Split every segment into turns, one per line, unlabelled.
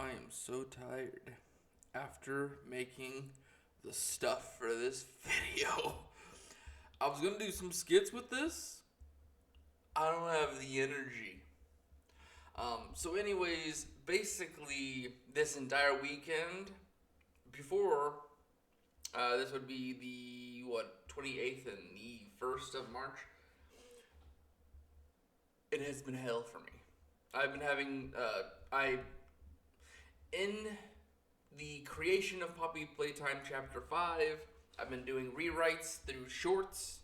I am so tired after making the stuff for this video. I was gonna do some skits with this. I don't have the energy. Anyways, basically, this entire weekend before this would be the 28th and the 1st of March. It has been hell for me. I've been having in the creation of Poppy Playtime Chapter 5, I've been doing rewrites through shorts.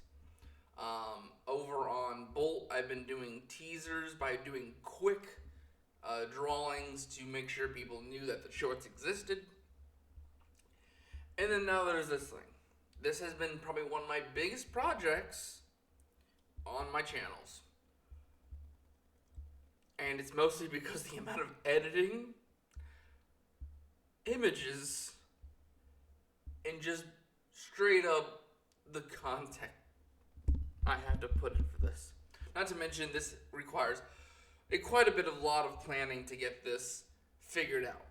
Over on Bolt, I've been doing teasers by doing quick drawings to make sure people knew that the shorts existed. And then now there's this thing. This has been probably one of my biggest projects on my channels. And it's mostly because the amount of editing, images, and just straight up the content I have to put in for this. Not to mention, this requires quite a lot of planning to get this figured out.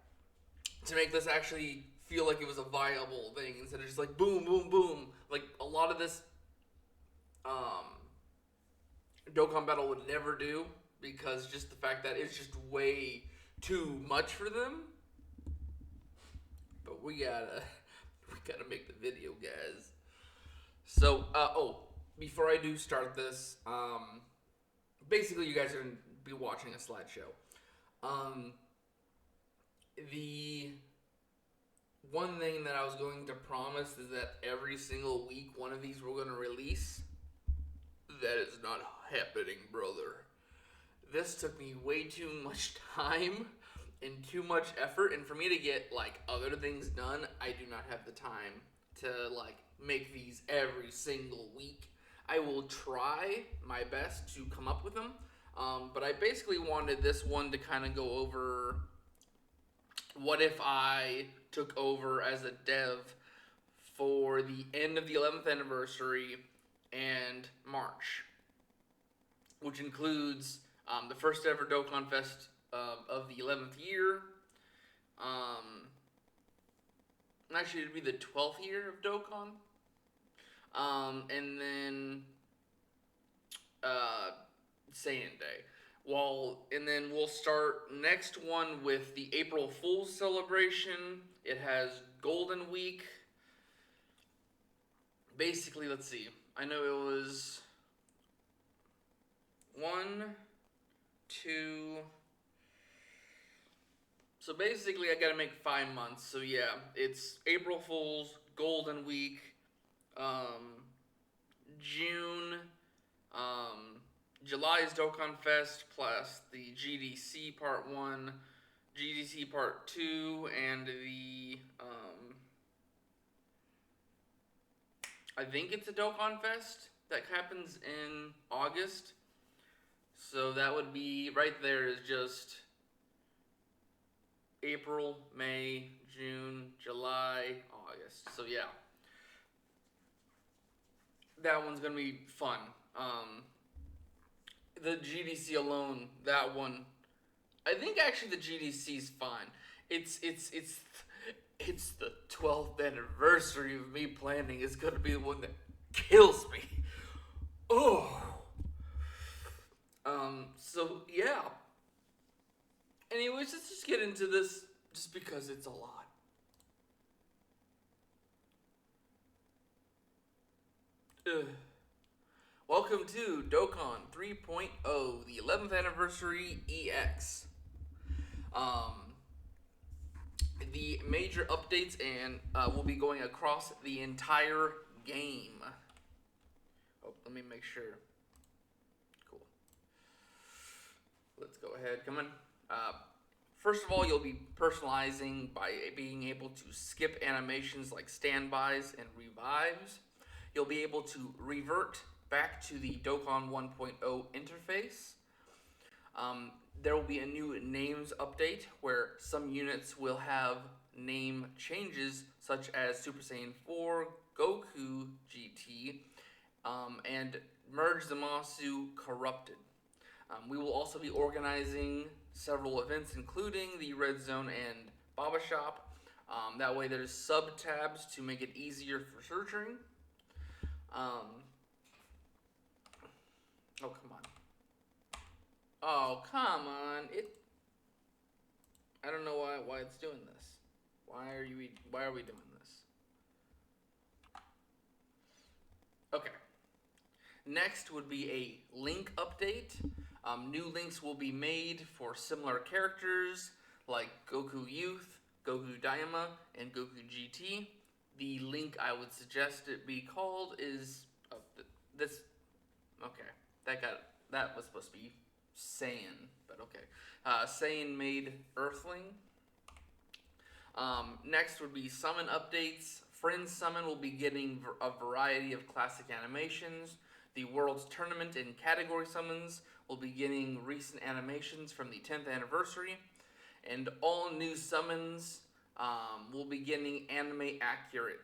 To make this actually feel like it was a viable thing instead of just like boom, boom, boom. Like a lot of this Dokkan Battle would never do, because just the fact that it's just way too much for them. But we gotta make the video, guys. So, before I do start this, basically you guys are gonna be watching a slideshow. The one thing that I was going to promise is that every single week one of these we're gonna release. That is not happening, brother. This took me way too much time and too much effort, and for me to get like other things done, I do not have the time to like make these every single week. I will try my best to come up with them, but I basically wanted this one to kind of go over what if I took over as a dev for the end of the 11th anniversary and March, which includes the first ever Dokkan Fest of the 11th year. Actually, it'd be the 12th year of Dokkan. And then Saiyan Day. And then we'll start next one with the April Fool's celebration. It has Golden Week. Basically, let's see. I know it was 1, 2. So basically, I gotta make 5 months. So yeah, it's April Fool's, Golden Week, June, July's Dokkan Fest, plus the GDC Part 1, GDC Part 2, and the, I think it's a Dokkan Fest that happens in August. So that would be, right there is just April, May, June, July, August. So yeah, that one's gonna be fun. The GDC alone, that one, I think actually the GDC's fine. It's the 12th anniversary of me planning is gonna be the one that kills me. Oh. So yeah. Anyways, let's just get into this, just because it's a lot. Ugh. Welcome to Dokkan 3.0, the 11th anniversary EX. The major updates and will be going across the entire game. Oh, let me make sure. Cool. Let's go ahead. Come on. First of all, you'll be personalizing by being able to skip animations like standbys and revives. You'll be able to revert back to the Dokkan 1.0 interface. There will be a new names update where some units will have name changes, such as Super Saiyan 4, Goku GT, and Merge Zamasu Corrupted. We will also be organizing several events, including the Red Zone and Baba Shop. That way, there's sub tabs to make it easier for searching. Oh, come on. Oh, come on. I don't know why it's doing this. Why are we doing this? Okay. Next would be a link update. New links will be made for similar characters like Goku Youth, Goku Daima, and Goku GT. The link I would suggest it be called is this. Okay, that was supposed to be Saiyan, but okay. Saiyan made Earthling. Next would be summon updates. Friends Summon will be getting a variety of classic animations. The World's Tournament and category summons will be getting recent animations from the 10th anniversary. And all new summons will be getting anime accurate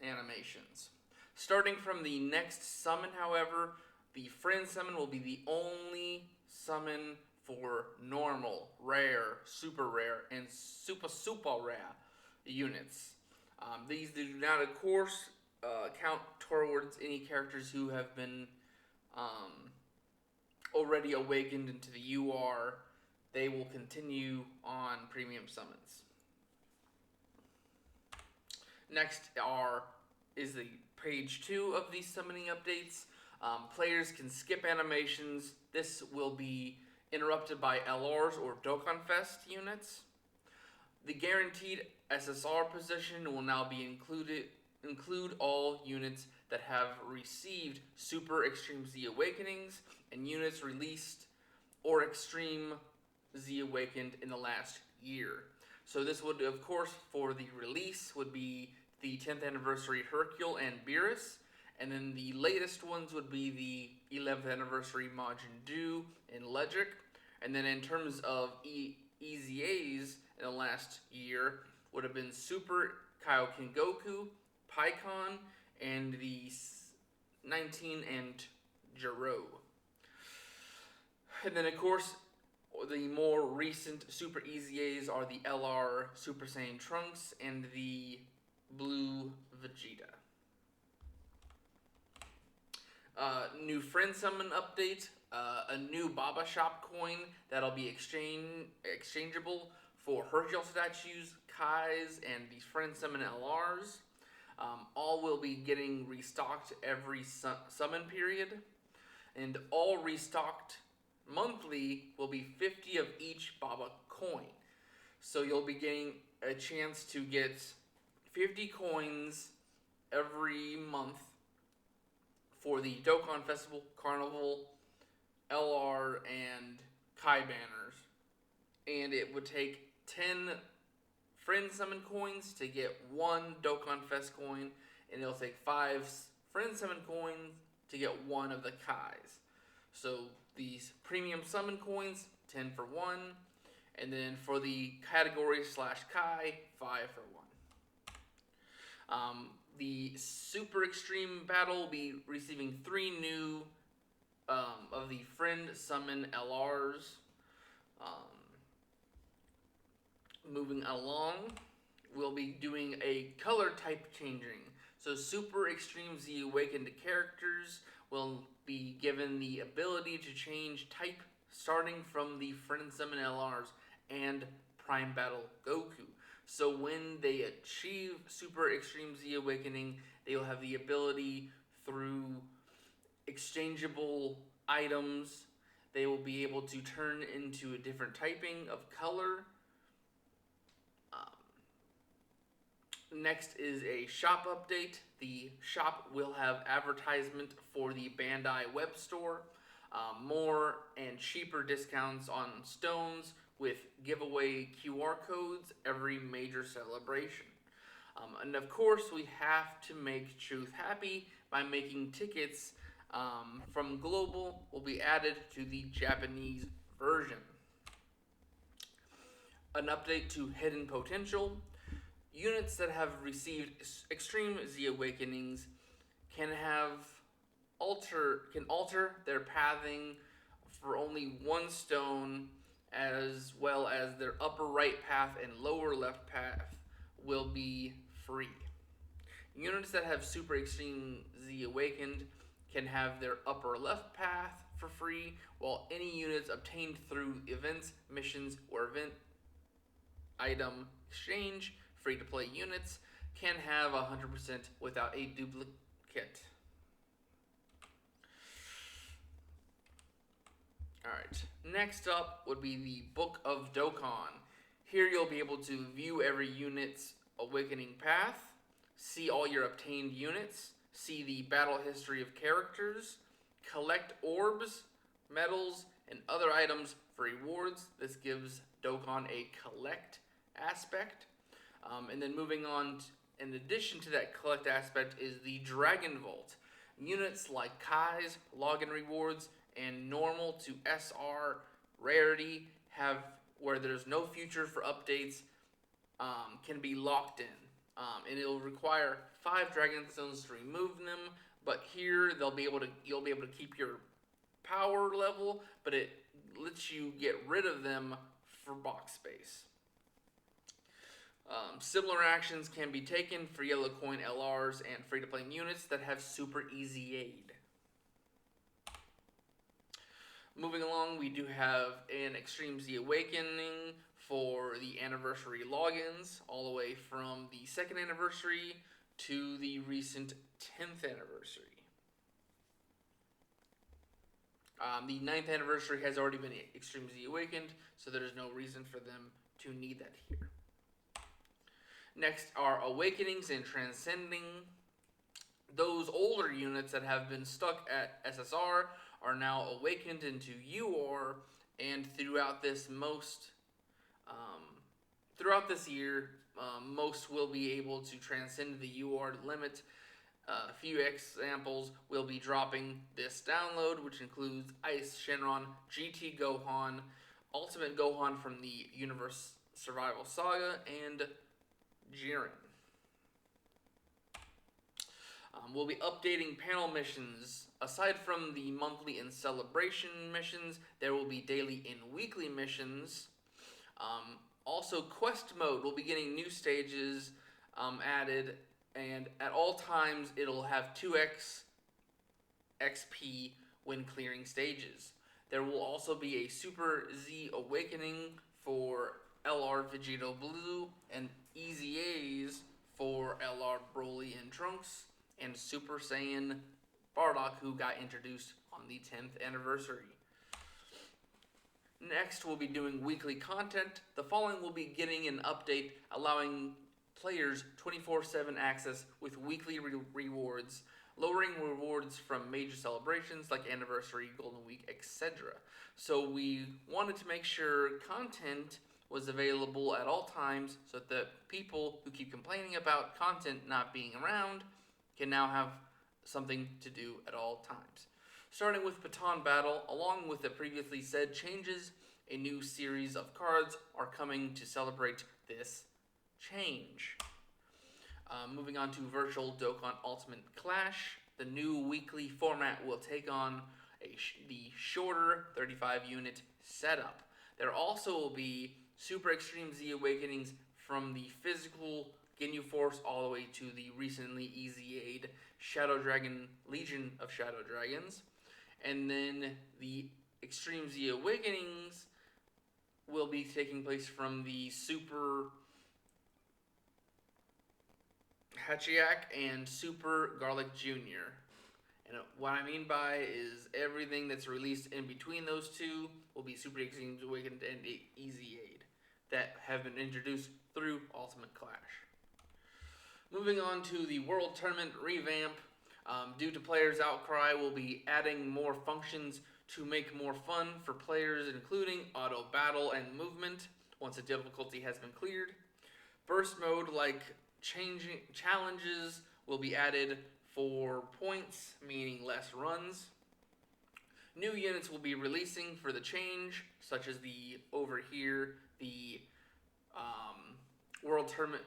animations. Starting from the next summon, however, the Friend Summon will be the only summon for normal, rare, super rare, and super rare units. These do not, of course, count towards any characters who have been already awakened into the UR. They will continue on premium summons. Next is the page 2 of these summoning updates. Players can skip animations. This will be interrupted by LRs or Dokkan Fest units. The guaranteed SSR position will now be include all units that have received Super Extreme Z Awakenings and units released or Extreme Z Awakened in the last year. So this would, of course, for the release would be the 10th anniversary Hercule and Beerus, and then the latest ones would be the 11th anniversary Majin Buu and Ledric. And then in terms of EZAs in the last year would have been Super Kaioken Goku, Pikkon, and the 19 and Jiro. And then of course the more recent Super EZAs are the LR Super Saiyan Trunks and the Blue Vegeta. New Friend Summon update. A new Baba Shop coin that'll be exchangeable for Hercule statues, Kais, and the Friend Summon LRs. All will be getting restocked every summon period. And all restocked monthly will be 50 of each Baba coin. So you'll be getting a chance to get 50 coins every month for the Dokkan Festival, Carnival, LR, and Kai banners. And it would take 10 Friend Summon coins to get 1 Dokkan Fest coin, and it'll take 5 Friend Summon coins to get 1 of the Kais. So these premium summon coins, 10 for 1, and then for the category / Kai, 5 for 1. The Super Extreme Battle will be receiving 3 new of the Friend Summon LRs. Moving along, we'll be doing a color type changing. So Super Extreme Z Awakened characters will be given the ability to change type starting from the Friend Summon LRs and Prime Battle Goku. So when they achieve Super Extreme Z Awakening, they will have the ability through exchangeable items. They will be able to turn into a different typing of color. Next is a shop update. The shop will have advertisement for the Bandai web store, more and cheaper discounts on stones with giveaway QR codes every major celebration. And of course, we have to make Truth happy by making tickets from Global will be added to the Japanese version. An update to Hidden Potential. Units that have received Extreme Z Awakenings can alter their pathing for only 1 stone, as well as their upper right path and lower left path will be free. Units that have Super Extreme Z Awakened can have their upper left path for free, while any units obtained through events, missions, or event item exchange, free to play units, can have 100% without a duplicate. Alright, next up would be the Book of Dokkan. Here you'll be able to view every unit's awakening path, see all your obtained units, see the battle history of characters, collect orbs, medals, and other items for rewards. This gives Dokkan a collect aspect. And then moving on, in addition to that collect aspect, is the Dragon Vault. Units like Kai's, login rewards, and normal to SR rarity have where there's no future for updates can be locked in. And it'll require 5 Dragon Stones to remove them, but here you'll be able to keep your power level, but it lets you get rid of them for box space. Similar actions can be taken for yellow coin LRs and free-to-play units that have super easy aid. Moving along, we do have an Extreme Z Awakening for the anniversary logins, all the way from the 2nd anniversary to the recent 10th anniversary. The 9th anniversary has already been Extreme Z Awakened, so there's no reason for them to need that here. Next are Awakenings and Transcending. Those older units that have been stuck at SSR are now awakened into UR, and throughout this year, most will be able to transcend the UR limit. A few examples will be dropping this download, which includes Ice Shenron, GT Gohan, Ultimate Gohan from the Universe Survival Saga, and Jiren. We'll be updating panel missions. Aside from the monthly and celebration missions, there will be daily and weekly missions. Also, quest mode will be getting new stages added, and at all times it'll have 2x XP when clearing stages. There will also be a Super Z Awakening for LR Vegito Blue and EZAs for LR Broly and Trunks, and Super Saiyan Bardock, who got introduced on the 10th anniversary. Next, we'll be doing weekly content. The following will be getting an update allowing players 24/7 access with weekly rewards, lowering rewards from major celebrations like Anniversary, Golden Week, etc. So we wanted to make sure content was available at all times so that the people who keep complaining about content not being around can now have something to do at all times. Starting with Baton Battle, along with the previously said changes, a new series of cards are coming to celebrate this change. Moving on to Virtual Dokkan Ultimate Clash, the new weekly format will take on the shorter 35-unit setup. There also will be Super Extreme Z Awakenings from the physical Ginyu Force all the way to the recently EZA'd Shadow Dragon Legion of Shadow Dragons. And then the Extreme Z Awakenings will be taking place from the Super Hachiak and Super Garlic Jr. And what I mean by is everything that's released in between those two will be Super Extreme Awakened and EZA'd that have been introduced through Ultimate Clash. Moving on to the World Tournament revamp. Due to players' outcry, we'll be adding more functions to make more fun for players, including auto battle and movement once the difficulty has been cleared. Burst mode, like challenges, will be added for points, meaning less runs. New units will be releasing for the change, such as the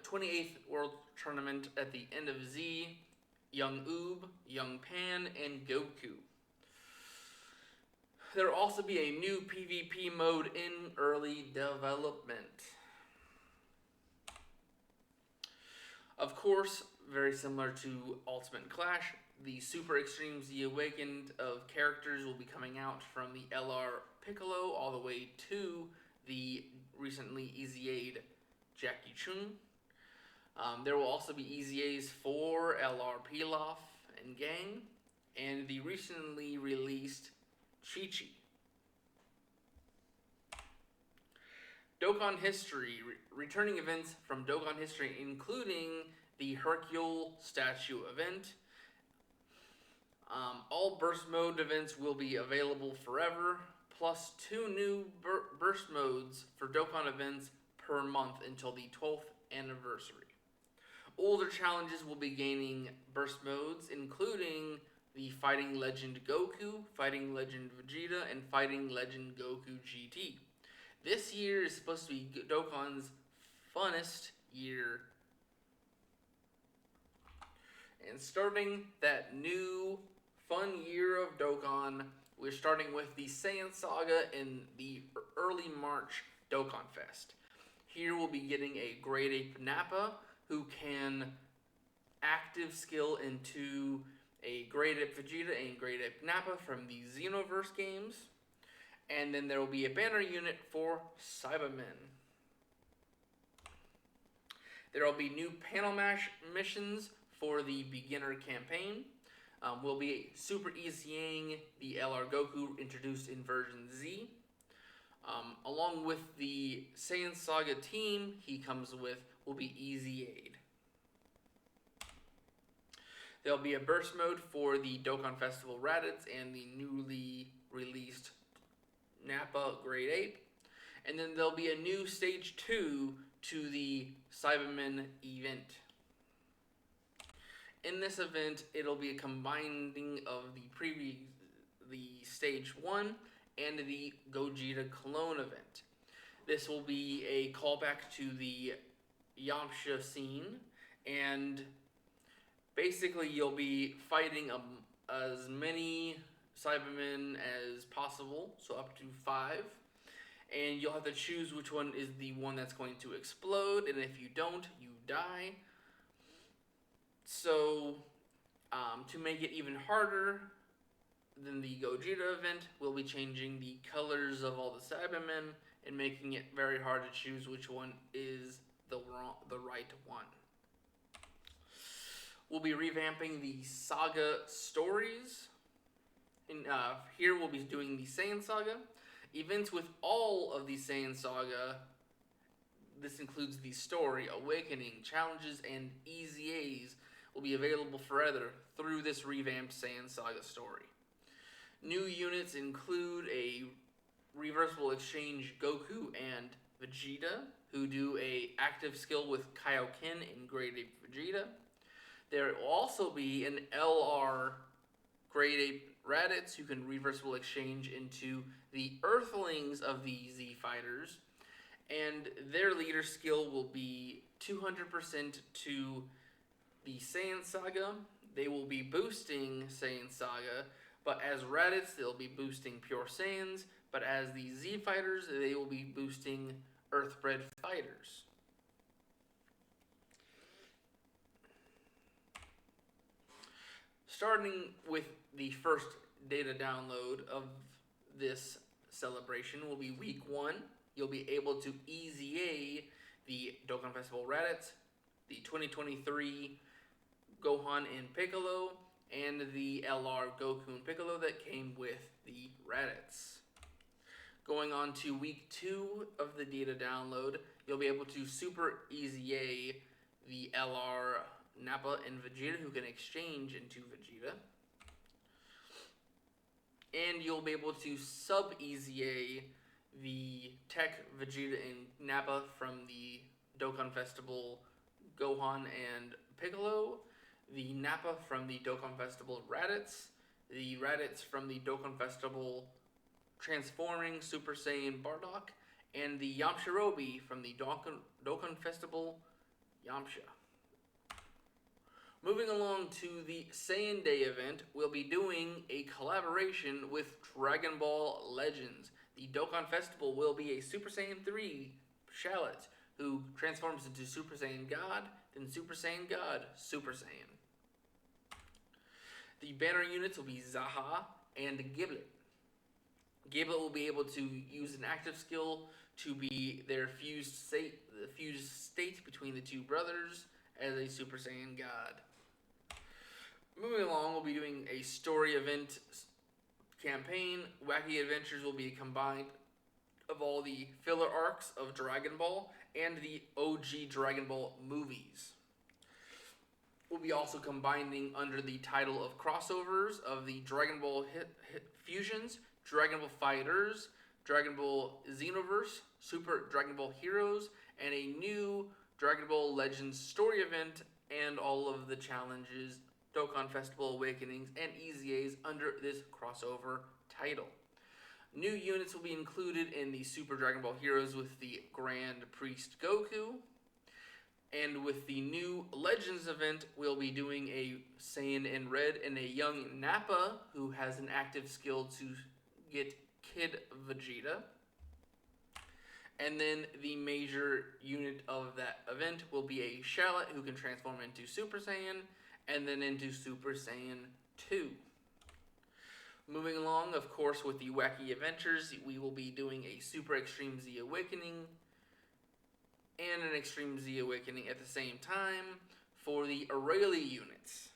28th World Tournament at the end of Z, Young Oob, Young Pan, and Goku. There will also be a new PvP mode in early development. Of course, very similar to Ultimate Clash, the Super Extremes The Awakened of characters will be coming out from the LR Piccolo all the way to the recently EZA'd Jackie Chun. There will also be EZAs for LR Pilaf and Gang, and the recently released Chi-Chi. Dokkan History, returning events from Dokkan History, including the Hercule statue event. All burst mode events will be available forever, plus 2 new burst modes for Dokkan events per month until the 12th anniversary. Older challenges will be gaining burst modes, including the Fighting Legend Goku, Fighting Legend Vegeta, and Fighting Legend Goku GT. This year is supposed to be Dokkan's funnest year. And starting that new fun year of Dokkan, we're starting with the Saiyan Saga in the early March Dokkan Fest. Here we'll be getting a Great Ape Nappa, who can active skill into a Great Ape Vegeta and Great Ape Nappa from the Xenoverse games. And then there will be a banner unit for Cybermen. There will be new panel mash missions for the beginner campaign. We'll be super easying the LR Goku introduced in version Z. Along with the Saiyan Saga team he comes with will be Easy Aid. There'll be a burst mode for the Dokkan Festival Raditz and the newly released Nappa Great Ape. And then there'll be a new Stage 2 to the Cybermen event. In this event, it'll be a combining of the Stage 1 and the Gogeta Clone event. This will be a callback to the Yamcha scene, and basically you'll be fighting as many Cybermen as possible, so up to 5. And you'll have to choose which one is the one that's going to explode, and if you don't, you die. So, to make it even harder than the Gogeta event, we'll be changing the colors of all the Cybermen and making it very hard to choose which one is the right one. We'll be revamping the Saga stories. Here we'll be doing the Saiyan Saga. Events with all of the Saiyan Saga. This includes the story, awakening, challenges, and EZAs will be available forever through this revamped Saiyan Saga story. New units include a reversible exchange Goku and Vegeta, who do a active skill with Kaioken in Great Ape Vegeta. There will also be an LR Great Ape Raditz, who can reversible exchange into the Earthlings of the Z Fighters, and their leader skill will be 200% to the Saiyan Saga. They will be boosting Saiyan Saga, but as Raditz, they'll be boosting Pure Saiyans, but as the Z Fighters, they will be boosting Earthbred Fighters. Starting with the first data download of this celebration will be week 1. You'll be able to EZA the Dokkan Festival Raditz, the 2023 Gohan and Piccolo, and the LR Goku and Piccolo that came with the Raditz. Going on to week 2 of the data download, you'll be able to super EZA the LR Nappa and Vegeta, who can exchange into Vegeta. And you'll be able to sub-EZA the Tech, Vegeta, and Nappa from the Dokkan Festival Gohan and Piccolo, the Nappa from the Dokkan Festival Raditz, the Raditz from the Dokkan Festival Transforming Super Saiyan Bardock, and the Yamcharobi from the Dokkan Festival Yamcha. Moving along to the Saiyan Day event, we'll be doing a collaboration with Dragon Ball Legends. The Dokkan Festival will be a Super Saiyan 3 Shallot who transforms into Super Saiyan God, then Super Saiyan God, Super Saiyan. The banner units will be Zaha and Giblet. Giblet will be able to use an active skill to be their fused state between the two brothers as a Super Saiyan God. Moving along, we'll be doing a story event campaign. Wacky Adventures will be combined of all the filler arcs of Dragon Ball and the OG Dragon Ball movies. We'll be also combining under the title of crossovers of the Dragon Ball Fusions, Dragon Ball Fighters, Dragon Ball Xenoverse, Super Dragon Ball Heroes, and a new Dragon Ball Legends story event, and all of the challenges, Dokkan Festival Awakenings, and EZAs under this crossover title. New units will be included in the Super Dragon Ball Heroes with the Grand Priest Goku. And with the new Legends event, we'll be doing a Saiyan in Red and a young Nappa who has an active skill to get Kid Vegeta. And then the major unit of that event will be a Shallot who can transform into Super Saiyan and then into Super Saiyan 2. Moving along, of course, with the Wacky Adventures, we will be doing a Super Extreme Z Awakening and an Extreme Z Awakening at the same time for the Aurelia units.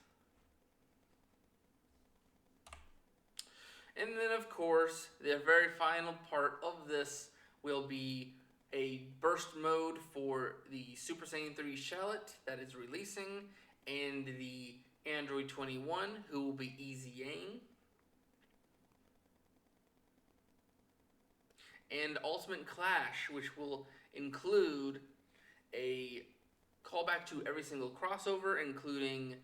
And then, of course, the very final part of this will be a burst mode for the Super Saiyan 3 Shallot that is releasing, and the Android 21 who will be EZAing. And Ultimate Clash, which will include a callback to every single crossover, including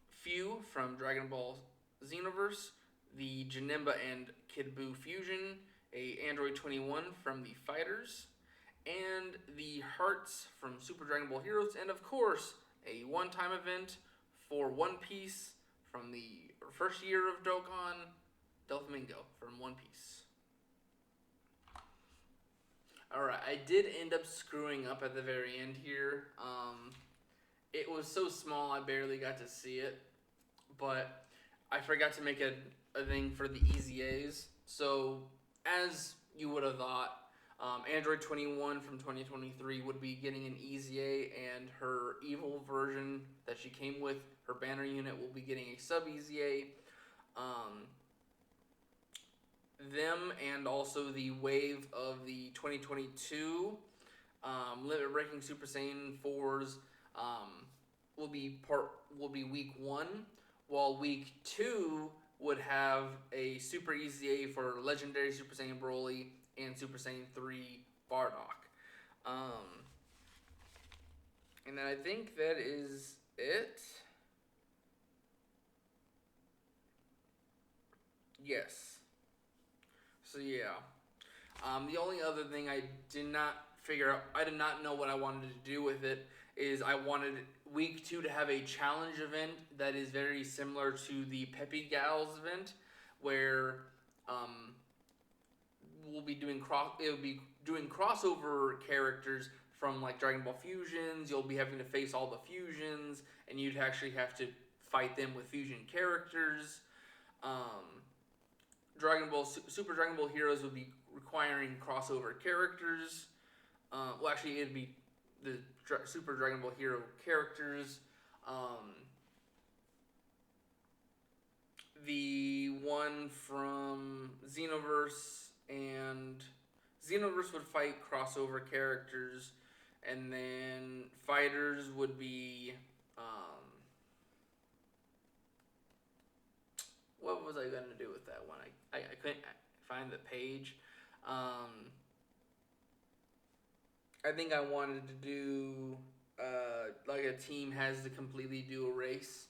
Few from Dragon Ball Xenoverse, the Janemba and Kid Buu fusion, a Android 21 from the Fighters, and the Hearts from Super Dragon Ball Heroes, and of course, a one-time event for One Piece from the first year of Dokkan, Doflamingo from One Piece. Alright, I did end up screwing up at the very end here. It was so small I barely got to see it, but I forgot to make a thing for the EZAs. So, as you would have thought, Android 21 from 2023 would be getting an EZA, and her evil version that she came with, her banner unit, will be getting a sub-EZA. Them and also the wave of the 2022 Limit Breaking Super Saiyan 4s will be week 1, while week 2 would have a Super EZA for Legendary Super Saiyan Broly and Super Saiyan 3 Bardock. And then I think that is it. Yes. So yeah. The only other thing I did not figure out, I did not know what I wanted to do with it, is I wanted week 2 to have a challenge event that is very similar to the Peppy Gals event, where we'll be doing crossover characters from like Dragon Ball Fusions. You'll be having to face all the fusions, and you'd actually have to fight them with fusion characters. Super Dragon Ball Heroes would be requiring crossover characters. Well, actually, it'd be the Super Dragon Ball Hero characters. The one from Xenoverse would fight crossover characters, and then Fighters would be what was I going to do with that one? I couldn't find the page. I think I wanted to do like a team has to completely do a race.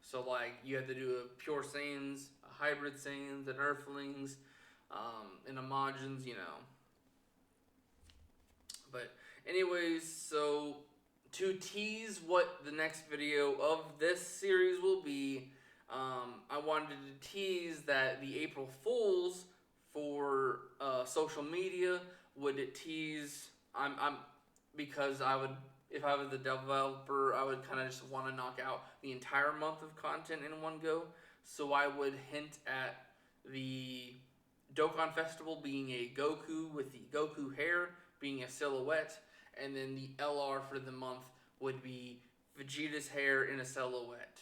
So like you have to do a pure Saiyans, a hybrid Saiyans, and Earthlings, and Emojins, you know. But anyways, so to tease what the next video of this series will be, I wanted to tease that the April Fools for social media would tease. I'm because I would, if I was the developer, I would kind of just want to knock out the entire month of content in one go. So I would hint at the Dokkan Festival being a Goku with the Goku hair being a silhouette, and then the LR for the month would be Vegeta's hair in a silhouette.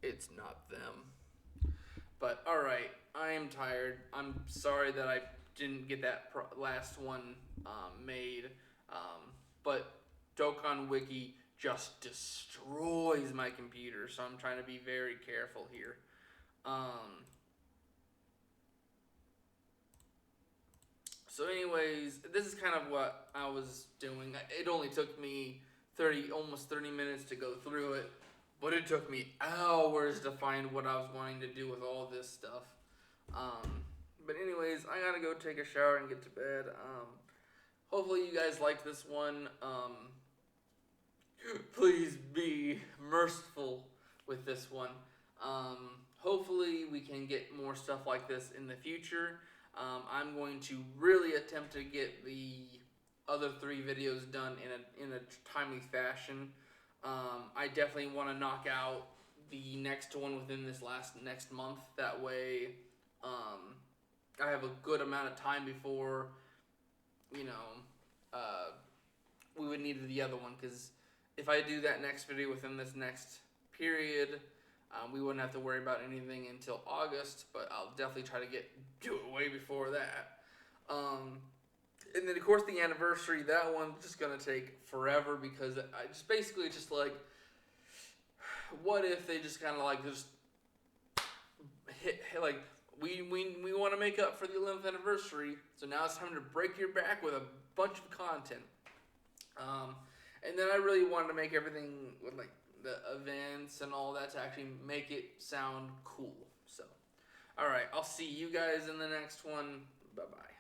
It's not them. But alright, I am tired. I'm sorry that I didn't get that last one made. But Dokkan Wiki just destroys my computer, so I'm trying to be very careful here. So anyways, this is kind of what I was doing. It only took me almost 30 minutes to go through it, but it took me hours to find what I was wanting to do with all this stuff. But anyways, I gotta go take a shower and get to bed. Hopefully you guys like this one. Please be merciful with this one. Hopefully we can get more stuff like this in the future. I'm going to really attempt to get the other 3 videos done in a timely fashion. I definitely want to knock out the next one within this next month. That way, I have a good amount of time before, we would need the other one. Because if I do that next video within this next period, we wouldn't have to worry about anything until August, but I'll definitely try to do it way before that. And then, of course, the anniversary, that one's just going to take forever because I just basically just like, what if they just kind of like just hit like, we want to make up for the 11th anniversary, so now it's time to break your back with a bunch of content. And then I really wanted to make everything with like the events and all that to actually make it sound cool. So, alright, I'll see you guys in the next one. Bye-bye.